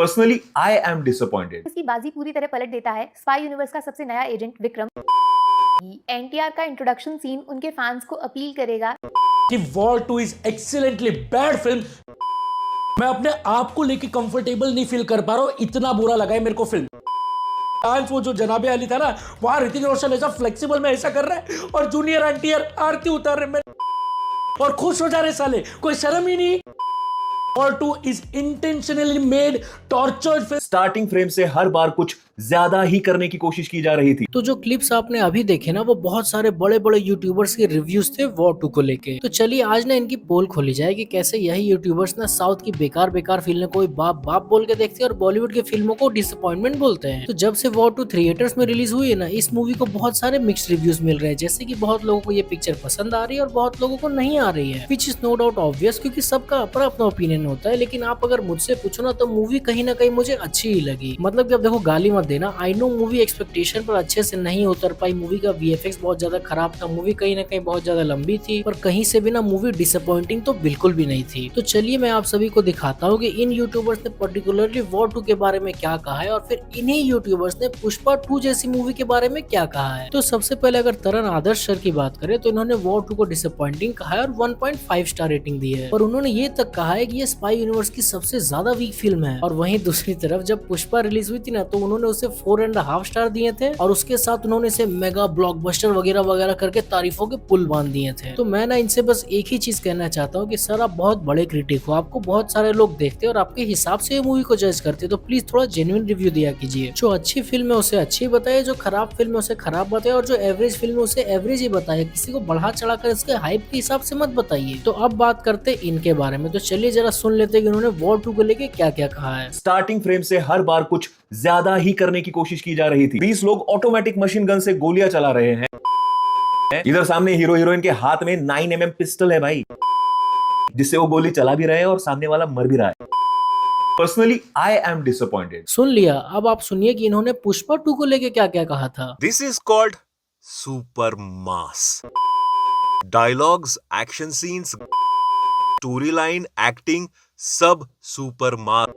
Personally, I am disappointed. इसकी बाजी पूरी तरह पलट देता है स्पाई यूनिवर्स का सबसे नया एजेंट विक्रम। एनटीआर का इंट्रोडक्शन सीन उनके फैंस को अपील करेगा कि war 2 is excellently bad film. मैं अपने आप को लेके कंफर्टेबल नहीं फील कर पा रहा हूँ, इतना बुरा लगा है मेरे को फिल्म। आज वो जो जनाबे अली था ना, वहां ऋतिक रोशन ऐसा फ्लेक्सिबल में ऐसा कर रहा है और जूनियर एनटीआर आरती उतार रहे में और खुश हो जा रहे साले, कोई शर्म ही नहीं। War 2 is intentionally made tortured film. Starting frame से हर बार कुछ ज्यादा ही करने की कोशिश की जा रही थी। तो जो क्लिप्स आपने अभी देखे ना, वो बहुत सारे बड़े बड़े यूट्यूबर्स के रिव्यूज थे वॉर 2 को लेके। तो चलिए आज ना इनकी पोल खोली जाए कि कैसे यही यूट्यूबर्स ना साउथ की बेकार बेकार फिल्में को बाप बाप बोल के देखते हैं और बॉलीवुड की फिल्मों को डिसअपॉइंटमेंट बोलते हैं। तो जब से वॉर 2 थिएटर्स में रिलीज हुई है ना, इस मूवी को बहुत सारे मिक्स्ड रिव्यूज मिल रहे हैं। जैसे की बहुत लोगों को ये पिक्चर पसंद आ रही है और बहुत लोगों को नहीं आ रही है, which is no doubt obvious, क्योंकि सबका अपना अपना ओपिनियन होता है। लेकिन आप अगर मुझसे पूछो ना, तो मूवी कहीं ना कहीं मुझे अच्छी ही लगी। मतलब कि अब देखो, गाली मत देना, आई नो मूवी एक्सपेक्टेशन पर अच्छे से नहीं उतर पाई। मूवी का वीएफएक्स बहुत ज्यादा खराब था, मूवी कहीं ना कहीं बहुत ज्यादा लंबी थी और कहीं से भी ना मूवी डिसअपॉइंटिंग तो बिल्कुल भी नहीं थी। तो चलिए मैं आप सभी को दिखाता हूँ कि इन यूट्यूबर्स ने पर्टिकुलरली वॉर 2 के बारे में क्या कहा है और फिर इन्हीं यूट्यूबर्स ने पुष्पा 2 जैसी मूवी के बारे में क्या कहा है। तो सबसे पहले अगर तरन आदर्श सर की बात करें, तो इन्होंने वॉर 2 को डिसअपॉइंटिंग कहा है और 1.5 स्टार रेटिंग दी है। और उन्होंने ये तक कहा है कि ये स्पाई यूनिवर्स की सबसे ज्यादा वीक फिल्म है। और वहीं दूसरी तरफ जब पुष्पा रिलीज हुई थी ना, तो उन्होंने उसे 4.5 स्टार दिए थे और उसके साथ उन्होंने इसे मेगा ब्लॉकबस्टर वगैरह वगैरह करके तारीफों के पुल बांध दिए थे। तो मैं ना इनसे बस एक ही चीज कहना चाहता हूँ कि सर आप बहुत बड़े क्रिटिक हो, आपको बहुत सारे लोग देखते हैं और आपके हिसाब से ये मूवी को जज करते हैं। तो प्लीज थोड़ा जेन्युइन रिव्यू दिया कीजिए। जो अच्छी फिल्म है उसे अच्छी बताइए, जो खराब फिल्म है उसे खराब बताइए और जो एवरेज फिल्म है उसे एवरेज ही बताइए। किसी को बढ़ा चढ़ा कर इसके हाइप के हिसाब से मत बताइए। तो अब बात करते हैं इनके बारे में। तो चलिए जरा सुन लेते हैं कि उन्होंने वॉर 2 को लेके क्या क्या कहा है। स्टार्टिंग फ्रेम से हर बार कुछ ज्यादा ही करने की कोशिश की जा रही थी। 20 लोग ऑटोमेटिक मशीन गन से गोलियां चला रहे हैं। इधर सामने हीरो हीरोइन के हाथ में 9mm पिस्टल है भाई, जिससे वो गोली चला भी रहे हैं और सामने वाला मर भी रहा है। Personally I am disappointed. सुन लिया, अब आप सुनिए कि इन्होंने पुष्पा 2 को लेके क्या क्या कहा था। This is called super mass. Dialogues, action scenes, storyline, acting, सब सुपर मास।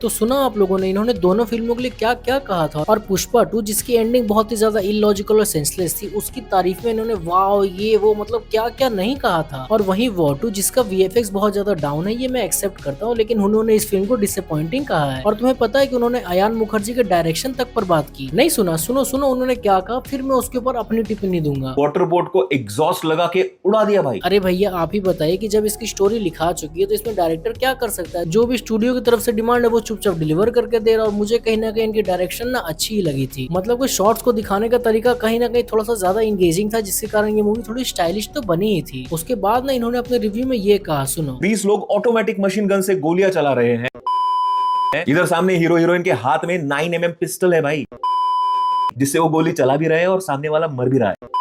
तो सुना आप लोगों ने, इन्होंने दोनों फिल्मों के लिए क्या क्या कहा था। और पुष्पा 2 जिसकी एंडिंग बहुत ही ज्यादा इलॉजिकल और सेंसलेस थी, उसकी तारीफ में इन्होंने वाओ ये वो मतलब क्या क्या नहीं कहा था। और वहीं वॉर 2 जिसका वीएफएक्स बहुत ज्यादा डाउन है, ये मैं एक्सेप्ट करता हूँ, लेकिन उन्होंने इस फिल्म को डिसअपॉइंटिंग कहा है। और तुम्हें पता है कि उन्होंने अयान मुखर्जी के डायरेक्शन तक पर बात की। नहीं सुना? सुनो सुनो उन्होंने क्या कहा, फिर मैं उसके ऊपर अपनी टिप्पणी दूंगा। वाटर बोट को एग्जॉस्ट लगा के उड़ा दिया भाई। अरे भैया आप ही बताइए कि जब इसकी स्टोरी लिखा चुकी है तो इसमें डायरेक्टर क्या कर सकता है। जो भी स्टूडियो की तरफ से डिमांड है वो चुपचाप डिलीवर करके दे रहा। और मुझे कहीं ना कहीं इनकी डायरेक्शन ना अच्छी ही लगी थी। मतलब कि शॉर्ट्स को दिखाने का तरीका कहीं ना कहीं थोड़ा सा ज्यादा इंगेजिंग था, जिसके कारण ये मूवी थोड़ी स्टाइलिश तो बनी ही थी। उसके बाद ना इन्होंने अपने रिव्यू में ये कहा, सुनो। 20 लोग ऑटोमेटिक मशीन गन से गोलियां चला रहे हैं। इधर सामने हीरो हीरोइन के हाथ में 9mm पिस्टल है भाई, जिससे वो गोली चला भी रहे हैं और सामने वाला मर भी रहा है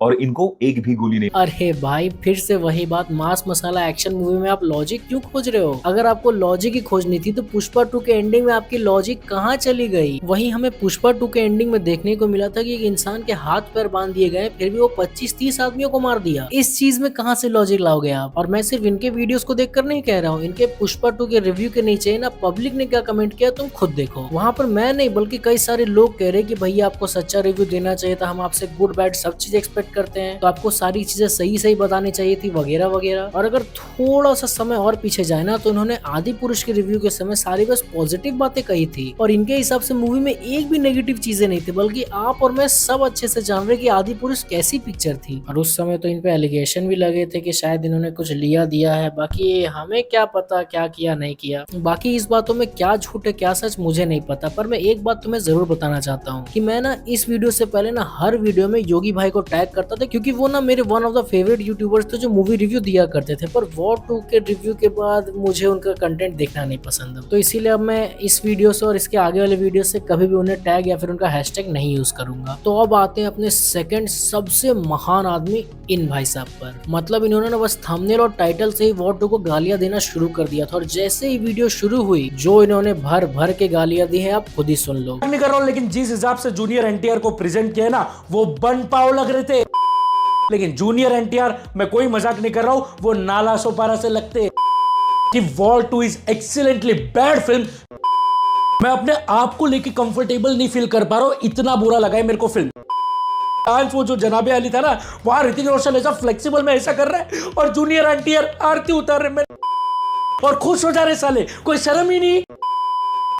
और इनको एक भी गोली नहीं। अरे भाई फिर से वही बात, मास मसाला एक्शन मूवी में आप लॉजिक क्यों खोज रहे हो? अगर आपको लॉजिक ही खोजनी थी तो पुष्पा 2 के एंडिंग में आपकी लॉजिक कहाँ चली गई? वहीं हमें पुष्पा 2 के एंडिंग में देखने को मिला था कि एक इंसान के हाथ पैर बांध दिए गए, फिर भी वो 25-30 आदमियों को मार दिया। इस चीज में कहाँ से लॉजिक लाओगे आप? और मैं सिर्फ इनके वीडियोस को देखकर नहीं कह रहा हूँ, इनके पुष्पा 2 के रिव्यू के नीचे ना पब्लिक ने क्या कमेंट किया तुम खुद देखो। वहाँ पर मैं नहीं बल्कि कई सारे लोग कह रहे कि भैया आपको सच्चा रिव्यू देना चाहिए था, हम आपसे गुड बैड सब चीज एक्सपेक्ट करते हैं, तो आपको सारी चीजें सही सही बतानी चाहिए थी वगैरह वगैरह। और अगर थोड़ा सा समय और पीछे जाए ना, तो इन्होंने आदि पुरुष के रिव्यू के समय सारी बस पॉजिटिव बातें कही थी और इनके हिसाब से मूवी में एक भी नेगेटिव चीजें नहीं थी, बल्कि आप और मैं सब अच्छे से जान रहे कि आदि पुरुष कैसी पिक्चर थी। और उस समय तो इन पे एलिगेशन भी लगे थे कि शायद इन्होंने कुछ लिया दिया है, बाकी हमें क्या पता क्या किया नहीं किया। बाकी इस बातों में क्या झूठ है क्या सच मुझे नहीं पता, पर मैं एक बात तुम्हें जरूर बताना चाहता हूँ कि मैं ना इस वीडियो से पहले ना हर वीडियो में योगी भाई को टैग करता था, क्योंकि वो ना मेरे one of the favourite YouTubers थे जो मूवी रिव्यू दिया करते थे। पर वॉर 2 के रिव्यू के बाद मुझे उनका कंटेंट देखना नहीं पसंद है, तो इसीलिए अब मैं इस वीडियो से और इसके आगे वाले वीडियो से कभी भी उन्हें टैग या फिर उनका हैशटैग नहीं यूज करूंगा। तो अब आते हैं अपने सेकंड सबसे महान आदमी इन भाई साहब पर। मतलब इन्होंने ना बस थंबनेल और टाइटल से ही वॉर 2 को गालियां देना शुरू कर दिया था और जैसे ही वीडियो शुरू हुई जो इन्होंने भर भर के गालियां दी है आप खुद ही सुन लो। नहीं कर रहा हूं, लेकिन जिस हिसाब से जूनियर एनटीआर को प्रेजेंट किया ना, वो बन पाव लग रहे थे। लेकिन जूनियर एनटीआर, मैं कोई मजाक नहीं कर रहा हूं, वो नाला सोपारा से लगते। कि war 2 is excellently bad film. मैं अपने आप को लेके कंफर्टेबल नहीं फील कर पा रहा हूं, इतना बुरा लगा है मेरे को फिल्म। डांस वो जो जनाबे अली था ना, वहां ऋतिक रोशन ऐसा फ्लेक्सिबल में ऐसा कर रहा है और जूनियर एनटीआर आरती उतार रहे हैं और खुश हो जा रहे साले, कोई शर्म ही नहीं।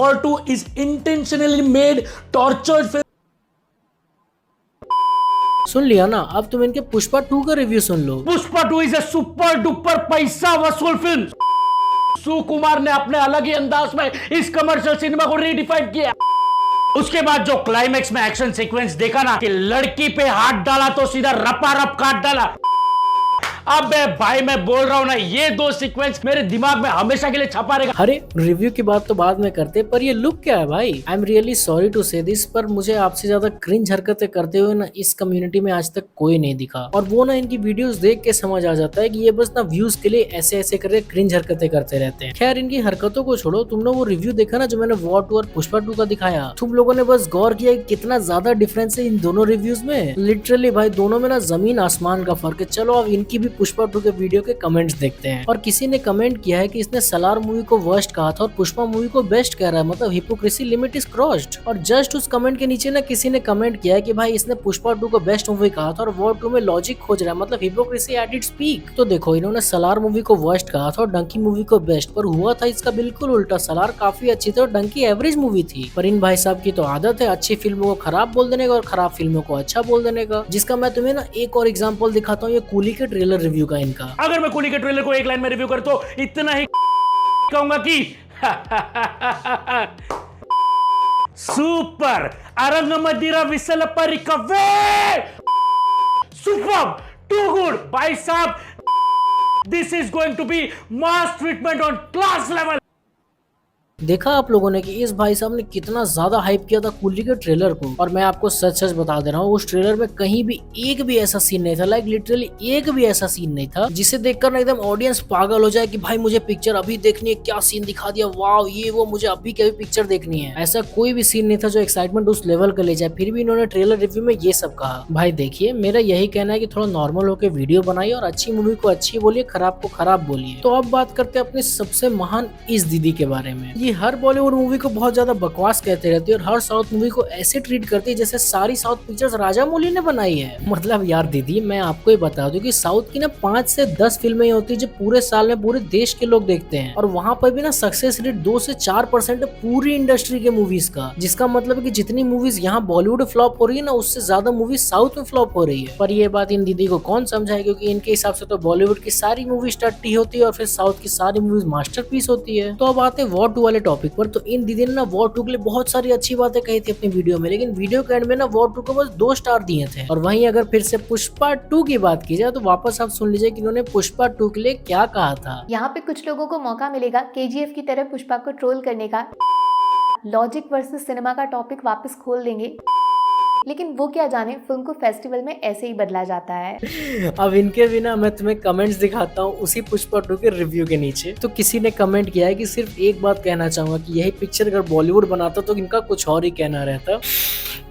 War 2 is intentionally made tortured film. सुन लिया ना, अब तुम इनके पुष्पा 2 का रिव्यू सुन लो। Pushpa 2 is a super duper पैसा वसूल फिल्म। सुकुमार ने अपने अलग ही अंदाज में इस कमर्शियल सिनेमा को रीडिफाइन किया। उसके बाद जो क्लाइमेक्स में एक्शन सीक्वेंस देखा ना कि लड़की पे हाथ डाला तो सीधा रपा रप काट डाला। अब भाई मैं बोल रहा हूं ना, ये दो सीक्वेंस मेरे दिमाग में हमेशा के लिए छपा रहेगा। अरे रिव्यू की बात तो बाद में करते, पर ये लुक क्या है भाई? I am really sorry to say this, पर मुझे आपसे ज्यादा क्रिंज हरकतें करते हुए ना इस कम्युनिटी में आज तक कोई नहीं दिखा। और वो ना इनकी वीडियोस देख के समझ आ जाता है कि ये बस ना व्यूज के लिए ऐसे ऐसे करके क्रिंज हरकतें करते रहते हैं। खैर इनकी हरकतों को छोड़ो, तुमने वो रिव्यू देखा ना जो मैंने वॉर 2 और पुष्पा 2 का दिखाया? तुम लोगों ने बस गौर किया कि कितना ज्यादा डिफरेंस है इन दोनों रिव्यूज में। लिटरली भाई दोनों में ना जमीन आसमान का फर्क है। चलो अब इनकी भी पुष्पा 2 के वीडियो के कमेंट्स देखते हैं। और किसी ने कमेंट किया है कि इसने सलार मूवी को वर्स्ट कहा था और पुष्पा मूवी को बेस्ट कह रहा है, मतलब हिपोक्रेसी लिमिट इज क्रॉस्ड। और जस्ट उस कमेंट के नीचे ना किसी ने कमेंट किया है कि भाई इसने पुष्पा 2 को बेस्ट मूवी कहा था और वॉर 2 में लॉजिक खोज रहा है, मतलब हिपोक्रेसी एट इट्स पीक। तो देखो इन्होंने सलार मूवी को वर्स्ट कहा था और डंकी मूवी को बेस्ट, पर हुआ था इसका बिल्कुल उल्टा। सलार काफी अच्छी थी और डंकी एवरेज मूवी थी। पर इन भाई साहब की तो आदत है अच्छी फिल्मों को खराब बोल देने का और खराब फिल्मों को अच्छा बोल देने का, जिसका मैं तुम्हें ना एक और एग्जाम्पल दिखाता हूँ, ये कूली के ट्रेलर रिव्यू का इनका। अगर मैं कूली के ट्रेलर को एक लाइन में रिव्यू कर तो इतना ही कहूंगा कि सुपर अरंग मदिरा विसल परिकवे सुपर टू गुड भाई साहब, this is going to be mass treatment on class level. देखा आप लोगों ने कि इस भाई साहब ने कितना ज्यादा हाइप किया था कूली के ट्रेलर को। और मैं आपको सच सच बता दे रहा हूँ, उस ट्रेलर में कहीं भी एक भी ऐसा सीन नहीं था, लाइक लिटरली एक भी ऐसा सीन नहीं था जिसे देखकर ना एकदम ऑडियंस पागल हो जाए कि भाई मुझे पिक्चर अभी देखनी है, क्या सीन दिखा दिया, वाव ये वो, मुझे अभी के अभी पिक्चर देखनी है। ऐसा कोई भी सीन नहीं था जो एक्साइटमेंट उस लेवल का ले जाए। फिर भी इन्होंने ट्रेलर रिव्यू में ये सब कहा। भाई देखिए मेरा यही कहना है कि थोड़ा नॉर्मल होकर वीडियो बनाइए और अच्छी मूवी को अच्छी बोलिए, खराब को खराब बोलिए। तो अब बात करते हैं अपने सबसे महान इस दीदी के बारे में। ये हर बॉलीवुड मूवी को बहुत ज्यादा बकवास कहते रहती है और हर साउथ मूवी को ऐसे ट्रीट करती है जैसे सारी साउथ पिक्चर्स राजामौली ने बनाई है। मतलब यार दीदी मैं आपको ही बता दूं कि साउथ की ना 5 से 10 फिल्में होती है जो पूरे साल में पूरे देश के लोग देखते हैं, और वहाँ पर भी ना सक्सेस रेट 2 से 4% है पूरी इंडस्ट्री के मूवीज का। जिसका मतलब है कि जितनी मूवीज यहाँ बॉलीवुड फ्लॉप हो रही है ना, उससे ज्यादा मूवीज साउथ में फ्लॉप हो रही है। पर ये बात इन दीदी को कौन समझाए, क्योंकि इनके हिसाब से तो बॉलीवुड की सारी मूवीज टट्टी होती है और फिर साउथ की सारी मूवीज मास्टरपीस होती है। तो अब आते हैं वॉर 2 वाले टॉपिक पर। तो इन दीदी ने ना वॉर 2 के लिए बहुत सारी अच्छी बातें कही थी अपनी वीडियो में, लेकिन वीडियो के एंड में ना वॉर 2 को बस 2 स्टार दिए थे। और वहीं अगर फिर से पुष्पा 2 की बात की जाए तो वापस आप सुन लीजिए कि उन्होंने पुष्पा 2 के लिए क्या कहा था। यहाँ पे कुछ लोगों को मौका मिलेगा केजीएफ की तरह पुष्पा को ट्रोल करने का। लॉजिक वर्सेस सिनेमा का टॉपिक वापस खोल देंगे, लेकिन वो क्या जाने फिल्म को फेस्टिवल में ऐसे ही बदला जाता है। अब इनके बिना मैं तुम्हें कमेंट्स दिखाता हूँ उसी पुष्पा 2 के रिव्यू के नीचे। तो किसी ने कमेंट किया है कि सिर्फ एक बात कहना चाहूंगा कि यही पिक्चर अगर बॉलीवुड बनाता तो इनका कुछ और ही कहना रहता।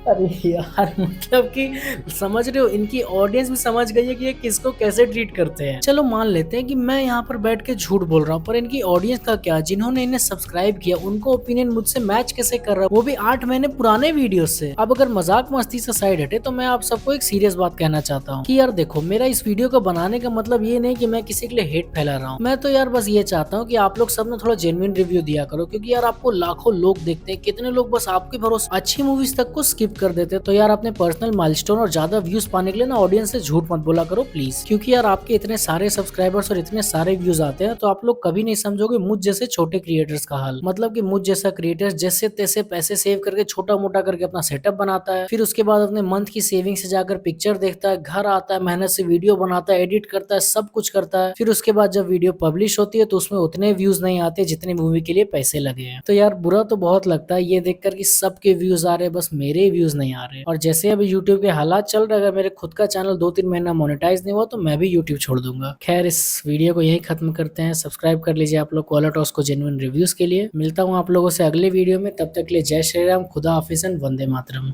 अरे यार मतलब कि समझ रहे हो, इनकी ऑडियंस भी समझ गई है कि ये किसको कैसे ट्रीट करते हैं। चलो मान लेते हैं कि मैं यहाँ पर बैठ के झूठ बोल रहा हूँ, पर इनकी ऑडियंस का क्या, जिन्होंने इन्हें सब्सक्राइब किया उनको ओपिनियन मुझसे मैच कैसे कर रहा है, वो भी 8 महीने पुराने वीडियो से। अब अगर मजाक मस्ती से साइड हटे तो मैं आप सबको एक सीरियस बात कहना चाहता हूँ कि यार देखो, मेरा इस वीडियो को बनाने का मतलब ये नहीं कि मैं किसी के लिए हेट फैला रहा हूँ। मैं तो यार बस ये चाहता हूँ कि आप लोग सब ना थोड़ा जेन्युइन रिव्यू दिया करो, क्योंकि यार आपको लाखों लोग देखते हैं, कितने लोग बस आपके भरोसे अच्छी मूवीज तक को स्किप कर देते हैं। तो यार अपने पर्सनल माइलस्टोन और ज्यादा व्यूज पाने के लिए ना ऑडियंस से झूठ मत बोला करो प्लीज, क्योंकि यार आपके इतने सारे सब्सक्राइबर्स और इतने सारे व्यूज आते हैं तो आप लोग कभी नहीं समझोगे मुझ जैसे छोटे क्रिएटर्स का हाल। मतलब कि मुझ जैसा क्रिएटर्स जैसे तैसे पैसे सेव करके छोटा मोटा करके अपना सेटअप बनाता है, फिर उसके बाद अपने मंथ की सेविंग से जाकर पिक्चर देखता है, घर आता है, मेहनत से वीडियो बनाता है, एडिट करता है, सब कुछ करता है। फिर उसके बाद जब वीडियो पब्लिश होती है तो उसमें उतने व्यूज नहीं आते जितने मूवी के लिए पैसे लगे हैं। तो यार बुरा तो बहुत लगता है ये देखकर कि सबके व्यूज आ रहे हैं, बस मेरे व्यूज नहीं आ रहे। और जैसे अभी यूट्यूब के हालात चल रहे, अगर मेरे खुद का चैनल 2-3 महीना मोनेटाइज नहीं हुआ तो मैं भी यूट्यूब छोड़ दूंगा। खैर इस वीडियो को यही खत्म करते हैं। सब्सक्राइब कर लीजिए आप लोग कोला टॉस को जेन्युइन रिव्यूज के लिए। मिलता हूँ आप लोगों से अगले वीडियो में, तब तक के लिए जय श्री राम, खुदा हाफिज एंड वंदे मातरम।